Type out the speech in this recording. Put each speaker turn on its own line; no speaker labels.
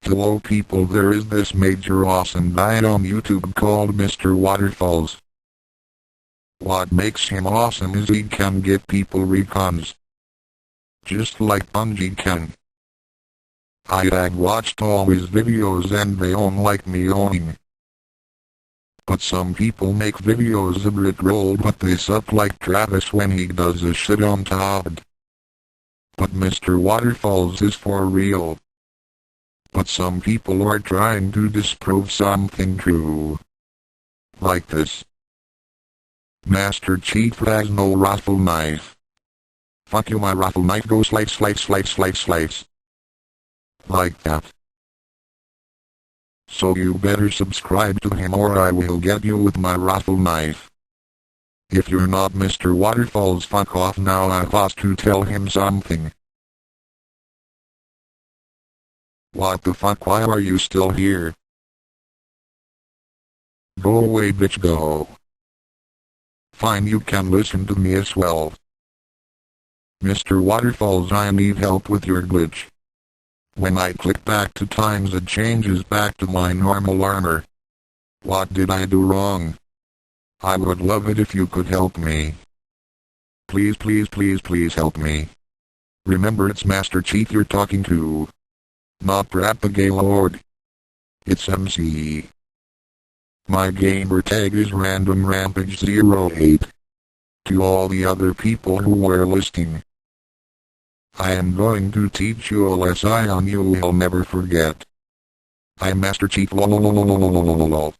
Hello people, there is this major awesome guy on YouTube called MR.Waterfalls. What makes him awesome is he can get people recons. Just like Bungie can. I have watched all his videos and they don't like me owning. But some people make videos a bit roll but they suck like Travis when he does a shit on Todd. But MR.Waterfalls is for real. But some people are trying to disprove something true. Like this. Master Chief has no rifle knife. Fuck you, my rifle knife, go slice slice slice slice slice. Like that. So you better subscribe to him or I will get you with my rifle knife. If you're not MR.Waterfalls, fuck off now. I have to tell him something. What the fuck, why are you still here? Go away bitch, go. Fine, you can listen to me as well. MR.Waterfalls, I need help with your glitch. When I click back to times it changes back to my normal armor. What did I do wrong? I would love it if you could help me. Please please please please help me. Remember, it's Master Chief you're talking to. Not Brat the Gaylord. It's MC. My gamer tag is Random Rampage 08. To all the other people who were listening, I am going to teach you a lesson you will never forget. I'm Master Chief lolololololololol.